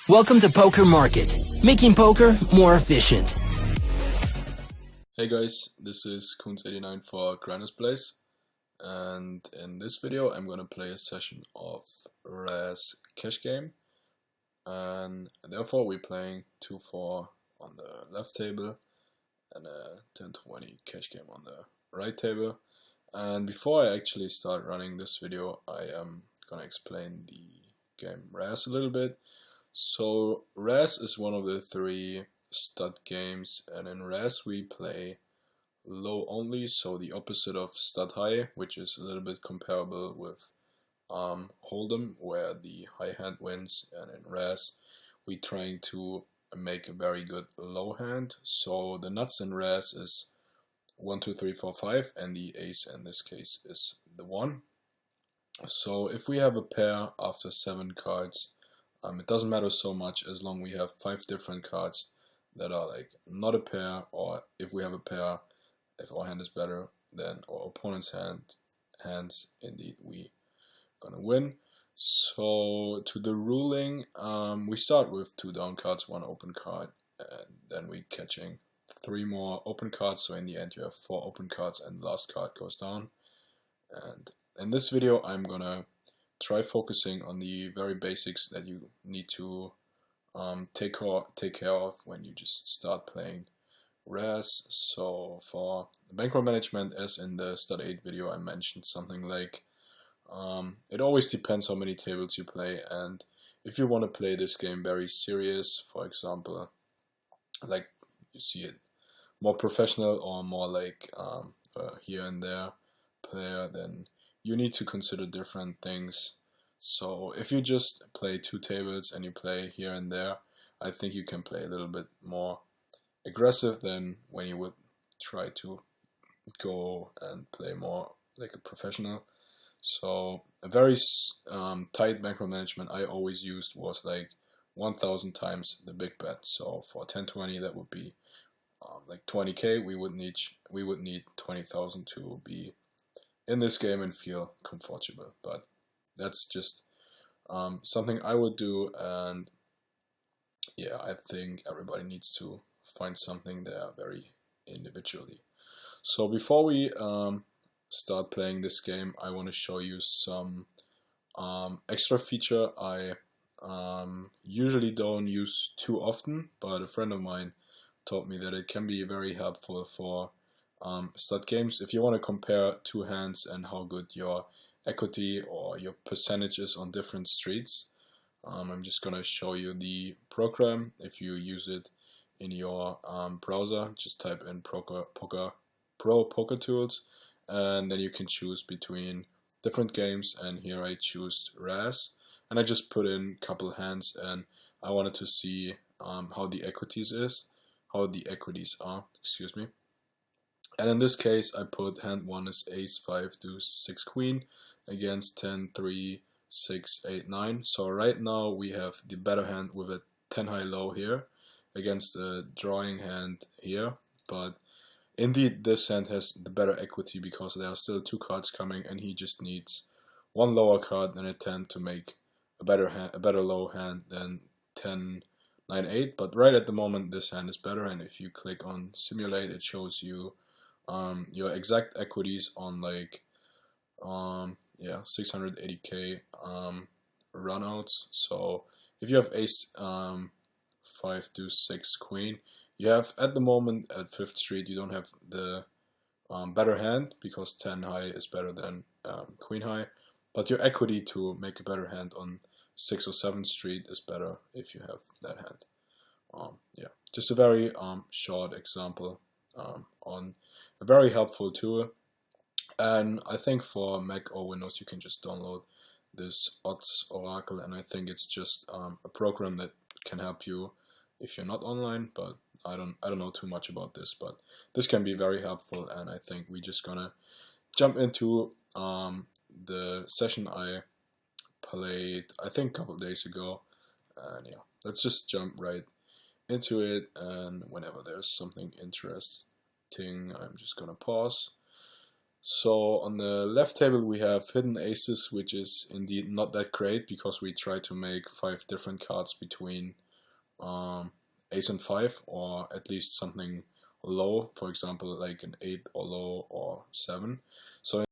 Welcome to Poker Market, making poker more efficient. Hey guys, this is kuhns89 for grindersplace, and in this video I'm gonna play a session of Razz Cashagme, and therefore we're playing 2-4 on the left table and a 10-20 Cashagme on the right table. And before I actually start running this video, I am gonna explain the game Razz a little bit. So Razz is one of the 3 stud games, and in Razz we play low only, so the opposite of stud high, which is a little bit comparable with Hold'em, where the high hand wins, and in Razz we trying to make a very good low hand. So the nuts in Razz is 1, 2, 3, 4, 5, and the ace in this case is the 1. So if we have a pair after 7 cards, it doesn't matter so much as long we have 5 different cards that are like not a pair, or if we have a pair, if our hand is better than our opponent's hands, indeed we gonna win. So to the ruling, we start with 2 down cards, 1 open card, and then we catching 3 more open cards, so in the end you have 4 open cards and the last card goes down. And in this video I'm gonna try focusing on the very basics that you need to take care of when you just start playing Razz. So for Micromanagement, as in the Stud 8 video, I mentioned something like it always depends how many tables you play, and if you want to play this game very serious, for example, like you see it more professional or more like here and there player, then you need to consider different things. So if you just play 2 tables and you play here and there, I think you can play a little bit more aggressive than when you would try to go and play more like a professional. So a very tight micromanagement I always used was like 1000 times the big bet. So for 10-20 that would be like 20k. We would need 20,000 to be in this game and feel comfortable. But that's just something I would do, and yeah, I think everybody needs to find something there very individually. So before we start playing this game, I want to show you some extra feature I usually don't use too often, but a friend of mine told me that it can be very helpful for stud games if you want to compare 2 hands and how good your equity or your percentages on different streets. I'm just gonna show you the program. If you use it in your browser, just type in Pro Poker Tools, and then you can choose between different games, and here I choose Razz, and I just put in a couple hands, and I wanted to see how the equities are, excuse me. And in this case I put hand 1 is ace 5 deuce 6 queen against 10 3 6 8 9. So right now we have the better hand with a 10 high low here against the drawing hand here, but indeed this hand has the better equity because there are still 2 cards coming, and he just needs 1 lower card than a 10 to make a better low hand than 10 9 8. But right at the moment this hand is better, and if you click on simulate, it shows you your exact equities on like 680k runouts. So if you have ace 5 deuce 6 queen, you have at the moment at 5th street you don't have the better hand because 10 high is better than queen high, but your equity to make a better hand on 6th or 7th street is better if you have that hand. Yeah, just a very short example on a very helpful tool, and I think for Mac or Windows you can just download this odds oracle, and I think it's just a program that can help you if you're not online. But I don't know too much about this, but this can be very helpful, and I think we're just gonna jump into the session I played I think a couple days ago, and yeah, let's just jump right into it, and whenever there's something interesting I'm just gonna pause. So on the left table we have hidden aces, which is indeed not that great because we try to make 5 different cards between ace and 5, or at least something low, for example like an 8 or low or 7. So